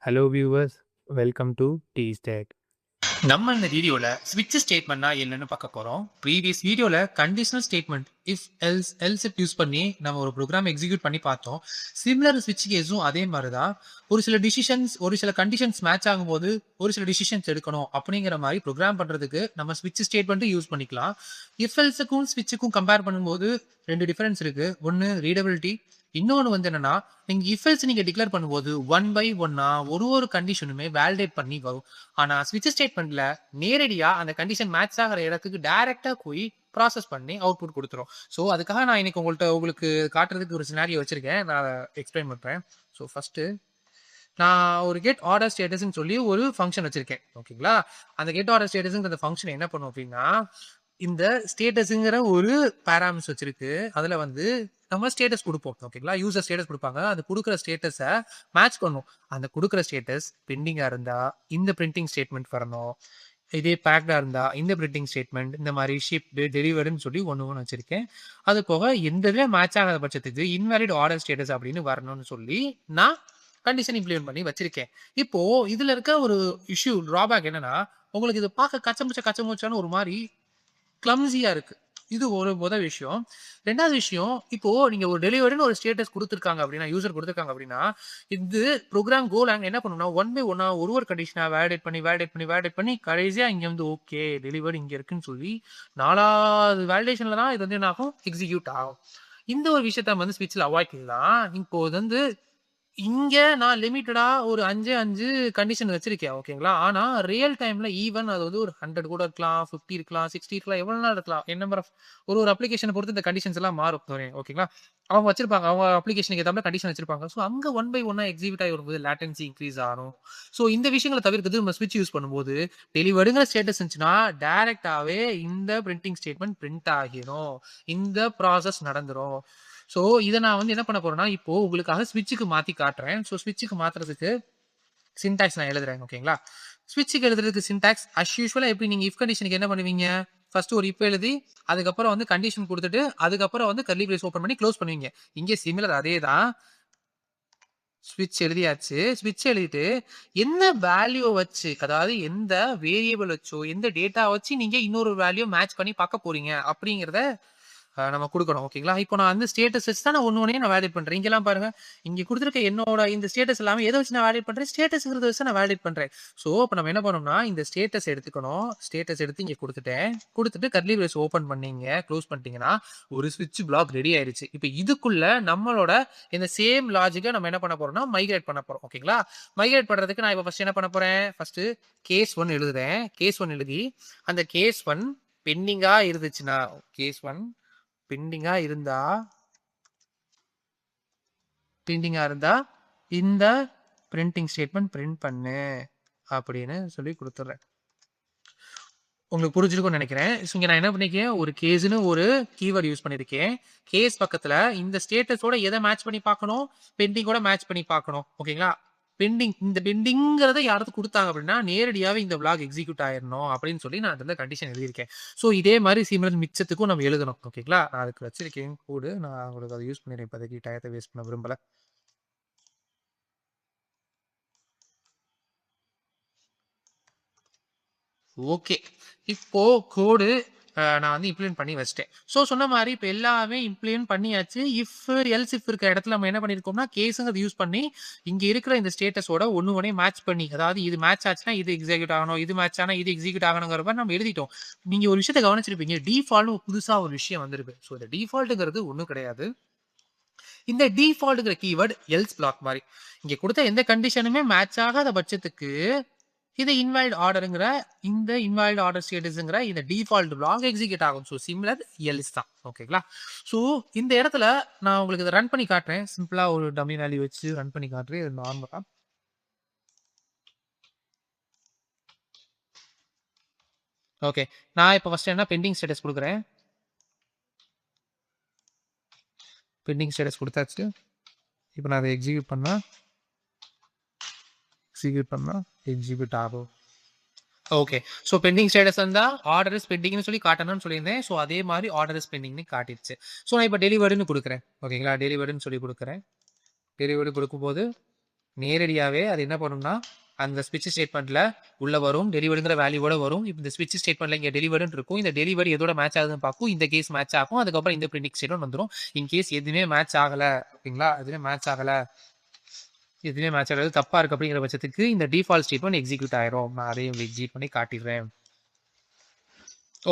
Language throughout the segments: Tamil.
Hello viewers, welcome to T Stack. நம்ம இந்த வீடியோல ஸ்விட்ச் ஸ்டேட்மெண்ட்னா என்னன்னு பார்க்க போறோம். ப்ரீவியஸ் வீடியோல conditional statement if else if use பண்ணி நம்ம ஒரு ப்ரோக்ராம் எக்ஸிக்யூட் பண்ணி பார்த்தோம். சிமிலர் ஸ்விட்ச் கேஸும் அதே மாதிரி தான். ஒரு சில கண்டிஷன்ஸ் மேட்ச் ஆகும்போது ஒரு சில டிசிஷன்ஸ் எடுக்கணும் அப்படிங்கிற மாதிரி ப்ரோக்ராம் பண்றதுக்கு நம்ம ஸ்விட்ச் ஸ்டேட்மெண்ட் யூஸ் பண்ணிக்கலாம். இஃப் எல்ஸுக்கும் ஸ்விட்சுக்கும் கம்பேர் பண்ணும்போது ரெண்டு டிஃபரன்ஸ் இருக்கு. ஒன்னு ரீடபிலிட்டி, இன்னொன்று வந்து என்னன்னா நீங்க இஃபெல்ஸ் நீங்க டிக்ளேர் பண்ணும்போது ஒன் பை ஒன்னா ஒரு கண்டிஷனுமே வேலிடேட் பண்ணி வரும். ஆனா ஸ்விட்ச் ஸ்டேட்மெண்ட்ல நேரடியா அந்த கண்டிஷன் மேட்ச் ஆகிற இடத்துக்கு டைரக்டா போய் ப்ராசஸ் பண்ணி அவுட்புட் கொடுத்துரும். ஸோ அதுக்காக நான் இன்னைக்கு உங்களுக்கு காட்டுறதுக்கு ஒரு சினாரியோ வச்சிருக்கேன். நான் எக்ஸ்பிளைன் பண்றேன். ஸோ ஃபர்ஸ்ட் நான் ஒரு கெட் ஆர்டர் ஸ்டேட்டஸ்ன்னு சொல்லி ஒரு ஃபங்க்ஷன் வச்சிருக்கேன். ஓகேங்களா? அந்த கெட் ஆர்டர் ஸ்டேட்டஸ்ங்கிற ஃபங்க்ஷன் என்ன பண்ணும் அப்படின்னா, இந்த ஸ்டேட்டஸ்ங்கிற ஒரு பேராமீட்டர்ஸ் வச்சிருக்கு. அதுல வந்து நம்ம ஸ்டேட்டஸ் கொடுப்போம். ஓகேங்களா? யூசர் ஸ்டேட்டஸ் கொடுப்பாங்க. அது கொடுக்குற ஸ்டேட்டஸை மேட்ச் பண்ணும். அந்த கொடுக்குற ஸ்டேட்டஸ் பெண்டிங்கா இருந்தா இந்த பிரிண்டிங் ஸ்டேட்மெண்ட் வரணும். இதே பேக்டா இருந்தா இந்த பிரிண்டிங் ஸ்டேட்மெண்ட், இந்த மாதிரி ஷிப்டு டெலிவர்டுன்னு சொல்லி ஒன்று வச்சிருக்கேன். அது போக எந்தவே மேட்ச் ஆகாத பட்சத்துக்கு இன்வாலிட் ஆர்டர் ஸ்டேட்டஸ் அப்படின்னு வரணும்னு சொல்லி நான் கண்டிஷன் இம்ப்ளிமெண்ட் பண்ணி வச்சிருக்கேன். இப்போ இதுல இருக்க ஒரு இஷ்யூ டிராபேக் என்னன்னா, உங்களுக்கு இது பார்க்க கச்சமுச்சான ஒரு மாதிரி கிளம்ஸியா இருக்கு. இது ஒரு முதல் விஷயம். 2வது விஷயம், இப்போ நீங்க ஒரு டெலிவரின்னு ஒரு ஸ்டேட்டஸ் குடுத்துருக்காங்க அப்படின்னா, யூசர் குடுத்துருக்காங்க அப்படின்னா, இது ப்ரோகிராம் லாங் என்ன பண்ணும்னா, ஒன் பை ஒன்னா ஒரு கண்டிஷனா வேலிடேட் பண்ணி கடைசியா இங்க வந்து ஓகே டெலிவரி இங்க இருக்குன்னு சொல்லி 4வது வேலிடேஷன்ல தான் இது வந்து என்ன ஆகும்? எக்ஸிக்யூட் ஆகும். இந்த ஒரு விஷயத்த வந்து ஸ்விட்ச்ல அவாய்ட் பண்ணலாம். இப்போ இது வந்து இங்க நான் லிமிட்டடா ஒரு 5 கண்டிஷன் வச்சிருக்கேன். ஓகேங்களா? ஆனா ரியல் டைம்ல ஈவன் அது வந்து ஒரு 100 கூட இருக்கலாம், 50 இருக்கலாம், 60 இருக்கலாம், எவ்வளவு நாள் இருக்கலாம். என் நம்பர் ஆஃப் ஒரு அப்ளிகேஷன பொறுத்து இந்த கண்டிஷன்ஸ் எல்லாம் மாறும். ஓகேங்களா? அவங்க வச்சிருப்பாங்க. அவங்க அப்ளிகேஷனுக்கு ஏத்த மாரி கண்டிஷன் வச்சிருப்பாங்க. சோ அங்க ஒன் பை ஒன்னா எக்ஸிக்யூட் ஆகி வரும்போது லேட்டன்சி இன்கிரீஸ் ஆகும். சோ இந்த விஷயங்கள தவிர்க்கிறது நம்ம ஸ்விட்ச் யூஸ் பண்ணும்போது டெலிவர்டுங்கிற ஸ்டேட்டஸ் இருந்துச்சுன்னா, டைரக்ட்டாவே இந்த பிரிண்டிங் ஸ்டேட்மெண்ட் பிரிண்ட் ஆகிரும். இந்த ப்ராசஸ் நடந்துரும். ஸோ இத நான் வந்து என்ன பண்ண போறேன்னா, இப்போ உங்களுக்காக ஸ்விட்சுக்கு மாத்தி காட்டுறேன். ஸோ ஸ்விட்சுக்கு மாத்துறதுக்கு சின்டாக்ஸ் நான் எழுதுறேன். ஓகேங்களா? ஸ்விட்சுக்கு எழுதுறதுக்கு சின்டாக்ஸ் அஸ் யூசுவலா எப்படி நீங்க இஃப் கண்டிஷனுக்கு என்ன பண்ணுவீங்க? ஃபர்ஸ்ட் ஒரு இஃப் எழுதி, அதுக்கப்புறம் வந்து கண்டிஷன் குடுத்துட்டு, அதுக்கப்புறம் வந்து கர்லி பிரேஸ் ஓப்பன் பண்ணி க்ளோஸ் பண்ணுவீங்க. இங்க சிமிலர் அதே தான். ஸ்விட்ச் எழுதியாச்சு. ஸ்விட்ச் எழுதிட்டு என்ன வேல்யூ வச்சு, அதாவது எந்த வேரியபிள் வச்சோ, எந்த டேட்டா வச்சு நீங்க இன்னொரு வேல்யூ மேட்ச் பண்ணி பார்க்க போறீங்க அப்படிங்கிறத நம்ம குடுக்கணும். ஓகேங்களா? இப்போ நான் வந்து ஸ்டேட்டஸ் வச்சு தான் நான் ஒண்ணையும் நான் வேலிடேட் பண்றேன். இங்கலாம் பாருங்க. இங்க குடுத்திருக்க என்னோட இந்த ஸ்டேட்டஸ் எல்லாமே எத வச்சு நான் வேலிடேட் பண்றேன்? ஸ்டேட்டஸ்ங்கிறத வச்சு நான் வேலிடேட் பண்றேன். சோ, இப்ப நம்ம என்ன பண்ணோம்னா, இந்த ஸ்டேட்டஸ் எடுத்துக்கணும். ஸ்டேட்டஸ் எடுத்து இங்க குடுத்துட்டேன். குடுத்துட்டு கர்லி பிரேஸ் ஓப்பன் பண்ணீங்க, க்ளோஸ் பண்ணிட்டீங்கன்னா, ஒரு ஸ்விட்ச் பிளாக் ரெடி ஆயிருச்சு. இப்ப இதுக்குள்ள நம்மளோட இந்த சேம் லாஜிக்க நம்ம என்ன பண்ண போறோம்னா, மைக்ரேட் பண்ண போறோம். ஓகேங்களா? மைக்ரேட் பண்றதுக்கு நான் இப்ப ஃபர்ஸ்ட் என்ன பண்ண போறேன்? ஃபர்ஸ்ட் கேஸ் 1 எழுதுறேன். கேஸ் 1 எழுதி, அந்த கேஸ் 1 பெண்டிங்கா இருந்துச்சுன்னா, கேஸ் 1 பெண்டிங்கா இருந்தா பெண்டிங்கா இருந்தா இந்த பிரிண்டிங் ஸ்டேட்மெண்ட் பிரிண்ட் பண்ணு அப்படின்னு சொல்லி கொடுத்துட்றேன். உங்களுக்கு புரிஞ்சிருக்கும்னு நினைக்கிறேன். இங்க நான் என்ன பண்ணிருக்கேன், ஒரு கேஸ்னு ஒரு கீவேர்ட் யூஸ் பண்ணிருக்கேன். கேஸ் பக்கத்துல இந்த ஸ்டேட்டஸோட எதை மேட்ச் பண்ணி பார்க்கணும், பெண்டிங்கோட மேட்ச் பண்ணி பார்க்கணும். ஓகேங்களா? பெண்டிங் இந்த பெண்டிங்கிறத யாராவது கொடுத்தாங்க அப்படின்னா நேரடியாவே இந்த பிளாக் எக்ஸிக்யூட் ஆயிடணும் அப்படின்னு சொல்லி நான் அந்த கண்டிஷன் எழுதியிருக்கேன். ஸோ இதே மாதிரி சிமிலர் மிச்சத்துக்கும் நம்ம எழுதணும். ஓகேங்களா? நான் அதுக்கு வச்சிருக்கேன் கோடு. நான் உங்களுக்கு அதை யூஸ் பண்ணிடுறேன். இப்போதைக்கு டயத்தை வேஸ்ட் பண்ண விரும்பல. ஓகே. இப்போ கோடு நான் வந்து இம்ப்ளிமெண்ட் பண்ணி வச்சுட்டேன். ஸோ சொன்ன மாரி இப்ப எல்லாமே இம்ப்ளிமெண்ட் பண்ணியாச்சு. இஃப், எல்ஸ் இஃப் இருக்க இடத்துல நம்ம என்ன பண்ணியிருக்கோம்னா, கேஸ்ங்கிறத யூஸ் பண்ணி, இங்க இருக்கிற இந்த ஸ்டேட்டஸோட ஒண்ணே மேட்ச் பண்ணி, அதாவது இது மேட்ச் ஆச்சுன்னா இது எக்ஸிக்யூட் ஆகணும், இது மேட்ச் ஆனா இது எக்ஸிக்யூட் ஆகணுங்கிற மாரி நம்ம எழுதிட்டோம். நீங்க ஒரு விஷயத்த கவனிச்சிருப்பீங்க. டிஃபால்ட்னு புதுசா ஒரு விஷயம் வந்திருக்கு. ஸோ இந்த டிஃபால்ட்ங்கிறது ஒண்ணும் கிடையாது. இந்த டிஃபால்ட்ங்கிற கீவேர்ட் எல்ஸ் பிளாக் மாரி. இங்க குடுத்த எந்த கண்டிஷனுமே மேட்ச் ஆகாத பட்சத்துக்கு இது இன்வாலிட் ஆர்டர்ங்கிற இந்த இன்வாலிட் ஆர்டர் ஸ்டேட்டஸ்ங்கிற இந்த டிஃபால்ட் பிளாக் எக்ஸிக்யூட் ஆகும். ஸோ சிமிலர் எல்ஸ் தான். ஓகேங்களா? ஸோ இந்த இடத்துல நான் உங்களுக்கு இதை ரன் பண்ணி காட்டுறேன். சிம்பிளா ஒரு டம்மி வேல்யூ வச்சு ரன் பண்ணி காட்டுறேன். இது நார்மலா. ஓகே. நான் இப்போ ஃபர்ஸ்ட் என்ன பெண்டிங் ஸ்டேட்டஸ் கொடுக்குறேன். பெண்டிங் ஸ்டேட்டஸ் கொடுத்தாச்சு. இப்போ நான் அதை எக்ஸிக்யூட் ஆகும். ஓகே. ஸோ பெண்டிங் ஸ்டேட்டஸ் வந்தா ஆர்டர் இஸ் பெண்டிங்னு சொல்லி காட்டணும்னு சொல்லியிருந்தேன். ஸோ அதே மாதிரி ஆர்டர் இஸ் பெண்டிங்னு காட்டிடுச்சு. ஸோ நான் இப்போ டெலிவர்டுன்னு கொடுக்குறேன். ஓகேங்களா? டெலிவர்டுன்னு சொல்லி கொடுக்குறேன். டெலிவரி கொடுக்கும்போது நேரடியாவே அது என்ன பண்ணும்னா, அந்த ஸ்விட்ச் ஸ்டேட்மெண்ட்ல உள்ள வரும். டெலிவர்டுங்கிற வேல்யூவோட வரும். இப்ப இந்த ஸ்விட்ச் ஸ்டேட்மெண்ட்ல இங்க டெலிவர்டுன்னு இருக்கும். இந்த டெலிவரி எதோட மேட்ச் ஆகுதுன்னு பார்க்கும். இந்த கேஸ் மேட்ச் ஆகும். அதுக்கப்புறம் இந்த பிரிண்டிங் ஸ்டேட்மெண்ட் வந்துரும். இன் கேஸ் எதுவுமே மேட்ச் ஆகல, ஓகேங்களா? எதுவுமே மேட்ச் ஆகல, எதுவுமே மேட்ச் ஆகாது, தப்பா இருக்கு அப்படிங்கிற பட்சத்துக்கு இந்த டிஃபால்ட் ஸ்டேட்மெண்ட் எக்ஸிக்யூட் ஆயிரும். நான் அதையும் எக்ஸிக்யூட் பண்ணி காட்டிடுறேன்.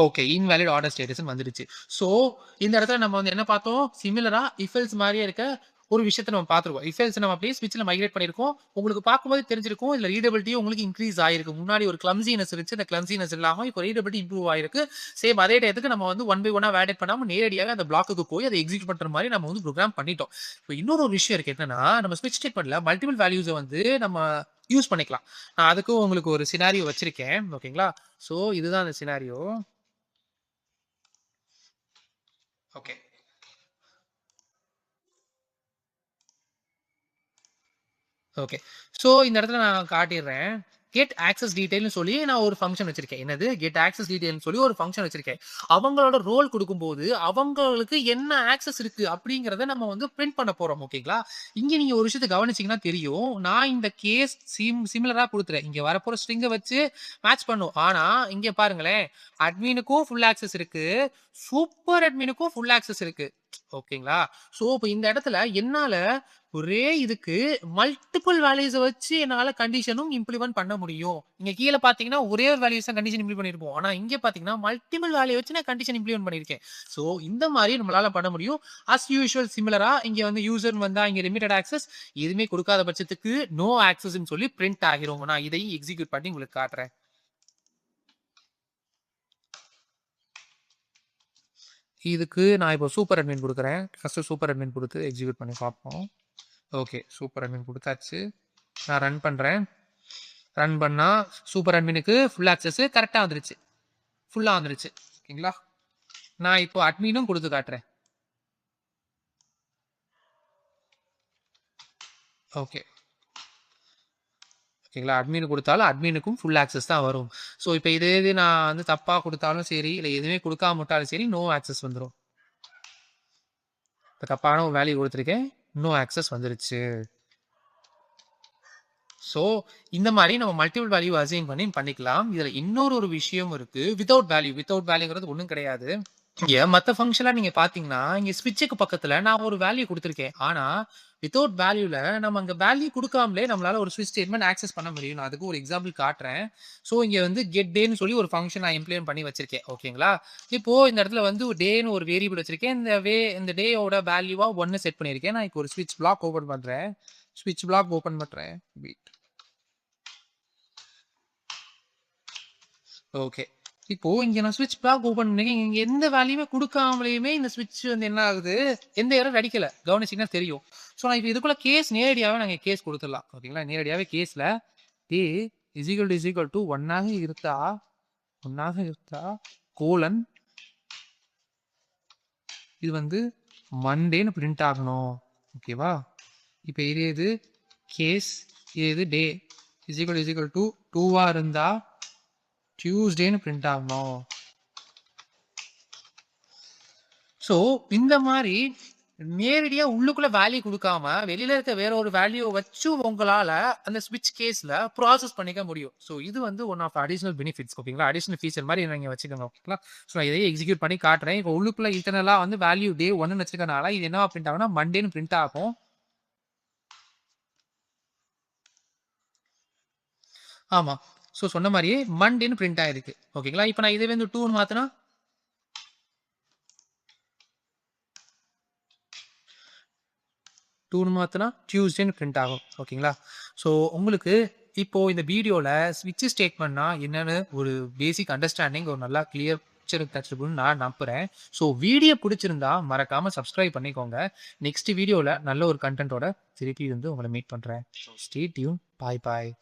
ஓகே. இன்வாலிட் ஆர்டர் ஸ்டேட்டஸ்ன்னு வந்துடுச்சு. ஸோ, இந்த இடத்துல நம்ம வந்து என்ன பார்த்தோம்? சிமிலரா இஃப் எல்ஸ் மாரியே இருக்க ஒரு விஷயத்த நம்ம பார்த்துருக்கோம். இஃப் எல்ஸ் நம்ம அப்படியே ஸ்விட்ச்ல மைக்ரேட் பண்ணியிருக்கோம். உங்களுக்கு பார்க்கும்போது தெரிஞ்சிருக்கும். இதுல ரீடபிலிட்டியும் உங்களுக்கு இன்க்ரீஸ் ஆயிருக்கு. முன்னாடி ஒரு கிளம்ஸினஸ் இருந்துச்சு. அந்த கிளம்ஸினஸ் இல்லாம இப்போ ரீடபிலிட்டி இம்ப்ரூவ் ஆயிருக்கு. சேம் அதே டயத்துக்கு நம்ம வந்து ஒன் பை ஒன்னா வேலிடேட் பண்ணாம நேரடியாவே அந்த பிளாக்குக்கு போய் அதை எக்ஸிக்யூட் பண்ற மாரி நம்ம வந்து ப்ரோகிராம் பண்ணிட்டோம். இப்போ இன்னொரு ஒரு விஷயம் இருக்கு. என்னன்னா, நம்ம ஸ்விட்ச் ஸ்டேட்மெண்ட்ல மல்டிபிள் வேல்யூஸ வந்து நம்ம யூஸ் பண்ணிக்கலாம். நான் அதுக்கும் உங்களுக்கு ஒரு சினாரியோ வச்சிருக்கேன். ஓகேங்களா? ஸோ, இதுதான் அந்த சினாரியோ. ஓகே. ஓகே. ஸோ இந்த இடத்துல நான் காட்டிடுறேன். கெட் ஆக்சஸ் டீடைல்னு சொல்லி நான் ஒரு ஃபங்ஷன் வச்சிருக்கேன். என்னது? கெட் ஆக்சஸ் டீடைல்னு சொல்லி ஒரு ஃபங்ஷன் வச்சிருக்கேன். அவங்களோட ரோல் குடுக்கும்போது, அவங்களுக்கு என்ன ஆக்சஸ் இருக்கு அப்படிங்கிறத நம்ம வந்து பிரிண்ட் பண்ண போறோம். ஓகேங்களா? இங்க நீங்க ஒரு விஷயத்த கவனிச்சீங்கன்னா தெரியும். நான் இந்த கேஸ் சிமிலரா குடுத்துறேன். இங்க வரப்போற ஸ்ட்ரிங்க வச்சு மேட்ச் பண்ணும். ஆனா, இங்க பாருங்களேன். அட்மினுக்கும் ஃபுல் ஆக்சஸ் இருக்கு. சூப்பர் அட்மினுக்கும் ஃபுல் ஆக்சஸ் இருக்கு. ஓகேங்களா? ஸோ, இப்ப இந்த இடத்துல என்னால ஒரே இதுக்கு மல்டிபிள் வேல்யூஸ வச்சு என்னால கண்டிஷனும் இம்ப்ளிமெண்ட் பண்ண முடியும். நீங்க கீழ பார்த்தீங்கன்னா, ஒரே ஒரு வேல்யூஸ் தான் கண்டிஷன் இம்ப்ளிமெண்ட் பண்ணியிருப்போம். ஆனா இங்க பார்த்தீங்கன்னா, மல்டிபிள் வேல்யூ வச்சு நான் கண்டிஷன் இம்ப்ளிமெண்ட் பண்ணியிருக்கேன். ஸோ இந்த மாரி நம்மளால பண்ண முடியும். அஸ் யூசுவல் சிமிலரா இங்க வந்து யூசர்ன்னு வந்தா இங்க லிமிட்டட் ஆக்சஸ் எதுவுமே குடுக்காத பட்சத்துக்கு நோ ஆக்சஸ்ன்னு சொல்லி பிரிண்ட் ஆகிரும். நான் இதையும் எக்ஸிக்யூட் பண்ணி உங்களுக்கு காட்டுறேன். இதுக்கு நான் இப்போ சூப்பர் அட்மின் குடுக்குறேன். ஃபர்ஸ்ட் சூப்பர் அட்மின் குடுத்து எக்ஸிக்யூட் பண்ணி பார்ப்போம். ஓகே. சூப்பர் அட்மின் குடுத்தாச்சு. நான் ரன் பண்றேன். ரன் பண்ணா சூப்பர் அட்மினுக்கு ஃபுல் ஆக்சஸ் கரெக்டா வந்துருச்சு. ஃபுல்லா வந்துருச்சு. ஓகேங்களா? நான் இப்போ அட்மினும் குடுத்து காட்டுறேன். ஓகே. ஓகேங்களா? அட்மின் குடுத்தாலும் அட்மினுக்கும் ஃபுல் ஆக்சஸ் தான் வரும். ஸோ இப்போ இதே இது நான் வந்து தப்பா குடுத்தாலும் சரி, இல்ல எதுவுமே குடுக்காம விட்டாலும் சரி, நோ ஆக்சஸ் வந்துரும். இப்ப தப்பான ஒரு வேல்யூ குடுத்துருக்கேன். நோ ஆக்சஸ் வந்துருச்சு. ஸோ இந்த மாரி நம்ம மல்டிபிள் வேல்யூ அசைன் பண்ணி பண்ணிக்கலாம். இதுல இன்னொரு ஒரு விஷயம் இருக்கு. Without value. வித்தவுட் வேல்யூங்கிறது ஒண்ணும் கிடையாது. இங்க மத்த ஃபங்ஷன்லாம் நீங்க பார்த்தீங்கன்னா, இங்க ஸ்விட்ச்சுக்கு பக்கத்துல நான் ஒரு வேல்யூ குடுத்துருக்கேன். ஆனா, வித்தவுட் வேல்யூல நம்ம அங்க வேல்யூ குடுக்காமலே நம்மளால ஒரு ஸ்விட்ச் ஸ்டேட்மெண்ட் ஆக்சஸ் பண்ண முடியும். நான் அதுக்கு ஒரு எக்ஸாம்பிள் காட்டுறேன். ஸோ, இங்க வந்து கெட் டேன்னு சொல்லி ஒரு ஃபங்ஷன் நான் இம்ப்ளிமெண்ட் பண்ணி வச்சிருக்கேன். ஓகேங்களா? இப்போ இந்த இடத்துல வந்து டேன்னு ஒரு வேரியபிள் வச்சிருக்கேன். இந்த டேயோட வேல்யூவா 1 செட் பண்ணியிருக்கேன். நான் இப்போ ஒரு ஸ்விட்ச் பிளாக் ஓப்பன் பண்றேன். ஸ்விட்ச் பிளாக் ஓப்பன் பண்றேன். வெயிட். ஓகே. இப்போ இங்க நான் ஸ்விட்ச் பிளாக் ஓப்பன் பண்ணிருக்கேன். இங்க எந்த வேல்யூமே குடுக்காமலேயுமே இந்த ஸ்விட்ச் வந்து என்ன ஆகுது? எந்த எரர் அடிக்கல. கவனிச்சீங்கன்னா தெரியும். ஸோ நான் இப்ப இதுக்குள்ள கேஸ் நேரடியாவே நாங்க கேஸ் குடுத்துடலாம். ஓகேங்களா? நேரடியாவே கேஸ்ல டே இஸ் ஈக்குவல் டூ 1 ஆக இருந்தா கோலன் இது வந்து மண்டேன்னு பிரிண்ட் ஆகணும். ஓகேவா? இப்ப இது கேஸ் இது டே இஸ் ஈக்குவல் டூ 2 இருந்தா டியூஸ்டேன்னு பிரிண்ட் ஆகணும். ஸோ இந்த மாரி நேரடியா உள்ளுக்குள்ள வேல்யூ குடுக்காம, வெளியில இருக்க வேற ஒரு வேல்யூ வச்சு உங்களால அந்த ஸ்விட்ச் கேஸ்ல ப்ராசஸ் பண்ணிக்க முடியும். ஸோ இது வந்து ஒன் ஆஃப் அடிஷனல் பெனிஃபிட்ஸ். ஓகேங்களா? அடிஷனல் ஃபீச்சர் மாரி நீங்க வச்சுக்கோங்க. ஓகேங்களா? ஸோ நான் இதையே எக்ஸிக்யூட் பண்ணி காட்டுறேன். இப்போ உள்ளுக்குள்ள இன்டர்னலா வந்து வேல்யூ டே 1ன்னு வச்சிருக்கனால இது என்னவா பிரிண்ட் ஆகும்னா மண்டேன்னு பிரிண்ட் ஆகும். ஆமா. ஸோ சொன்ன மாரியே மண்டேன்னு பிரிண்ட் ஆயிருக்கு. ஓகேங்களா? இப்போ நான் இதுவே வந்து 2ன்னு மாத்துனா 2ன்னு மாத்துனா டியூஸ்டேன்னு பிரிண்ட் ஆகும். ஓகேங்களா? ஸோ உங்களுக்கு இப்போ இந்த வீடியோல ஸ்விட்ச் ஸ்டேட்மெண்ட்னா என்னன்னு ஒரு பேசிக் அண்டர்ஸ்டாண்டிங் ஒரு நல்லா கிளியர் பிக்சர் கிடைச்சிருக்கும்னு நான் நம்புறேன். ஸோ வீடியோ பிடிச்சிருந்தா மறக்காம சப்ஸ்கிரைப் பண்ணிக்கோங்க. நெக்ஸ்ட் வீடியோல நல்ல ஒரு கன்டென்ட்டோட திருப்பி வந்து உங்கள மீட் பண்றேன். Stay tuned. பாய் பாய்.